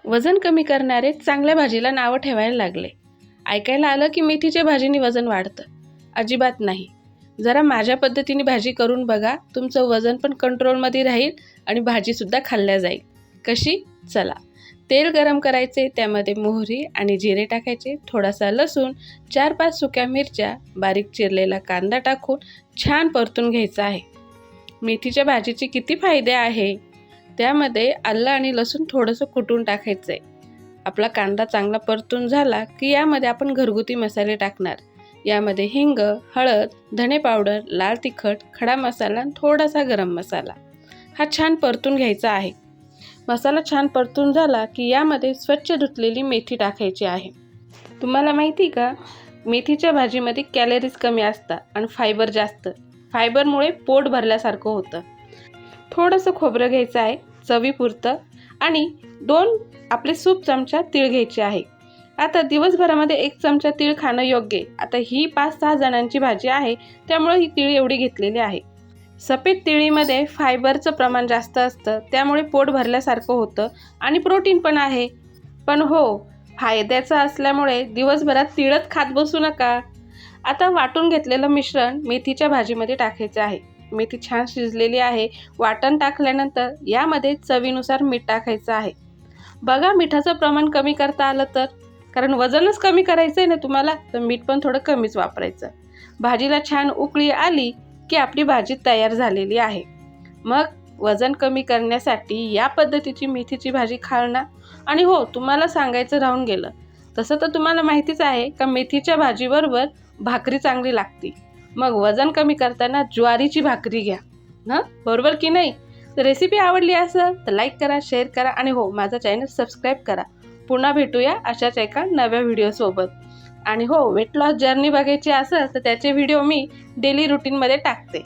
वजन कमी करणारे चांगल्या भाजीला नावं ठेवायला लागले. ऐकायला आलं की मेथीच्या भाजीने वजन वाढतं. अजिबात नाही. जरा माझ्या पद्धतीने भाजी करून बघा. तुमचं वजन पण कंट्रोलमध्ये राहील आणि भाजीसुद्धा खाल्ल्या जाईल. कशी? चला. तेल गरम करायचे, त्यामध्ये मोहरी आणि जिरे टाकायचे, थोडासा लसूण, 4-5 सुक्या मिरच्या, बारीक चिरलेला कांदा टाकून छान परतून घ्यायचा आहे. मेथीच्या भाजीचे किती फायदे आहे. त्यामध्ये आलं आणि लसूण थोडंसं कुटून टाकायचं आहे. आपला कांदा चांगला परतून झाला की यामध्ये आपण घरगुती मसाले टाकणार. यामध्ये हिंग, हळद, धने पावडर, लाल तिखट, खडा मसाला आणि थोडासा गरम मसाला हा छान परतून घ्यायचा आहे. मसाला छान परतून झाला की यामध्ये स्वच्छ धुतलेली मेथी टाकायची आहे. तुम्हाला माहिती का, मेथीच्या भाजीमध्ये कॅलरीज कमी असतात आणि फायबर जास्त. फायबरमुळे पोट भरल्यासारखं होतं. थोडंसं खोबरं घ्यायचं आहे चवीपुरतं आणि 2 आपले सूप चमचा तीळ घ्यायचे आहे. आता दिवसभरामध्ये 1 चमचा तीळ खाणं योग्य आहे. आता ही 5-6 जणांची भाजी आहे, त्यामुळे ही तीळ एवढी घेतलेली आहे. सफेद तिळीमध्ये फायबरचं प्रमाण जास्त असतं, त्यामुळे पोट भरल्यासारखं होतं आणि प्रोटीन पण आहे. पण हो, फायद्याचं असल्यामुळे दिवसभरात तीळच खात बसू नका. आता वाटून घेतलेलं मिश्रण मेथीच्या भाजीमध्ये टाकायचं आहे. मेथी छान शिजलेली आहे. वाटण टाकल्यानंतर यामध्ये चवीनुसार मीठ टाकायचं आहे. बघा, मिठाचं प्रमाण कमी करता आलं तर, कारण वजनच कमी करायचं आहे ना तुम्हाला, तर मीठ पण थोडं कमीच वापरायचं. भाजीला छान उकळी आली की आपली भाजी तयार झालेली आहे. मग वजन कमी करण्यासाठी या पद्धतीची मेथीची भाजी खाणं. आणि हो, तुम्हाला सांगायचं राहून गेलं, तसं तर तुम्हाला माहितीच आहे का मेथीच्या भाजीबरोबर भाकरी चांगली लागते. मग वजन कमी करताना ज्वारीची भाकरी घ्या ना, बरोबर की नाही? तर रेसिपी आवडली असेल तर लाईक करा, शेअर करा आणि हो, माझा चॅनल सबस्क्राईब करा. पुन्हा भेटूया अशाच एका नव्या व्हिडिओसोबत. आणि हो, वेट लॉस जर्नी बघायची असेल तर त्याचे व्हिडिओ मी डेली रुटीनमध्ये टाकते.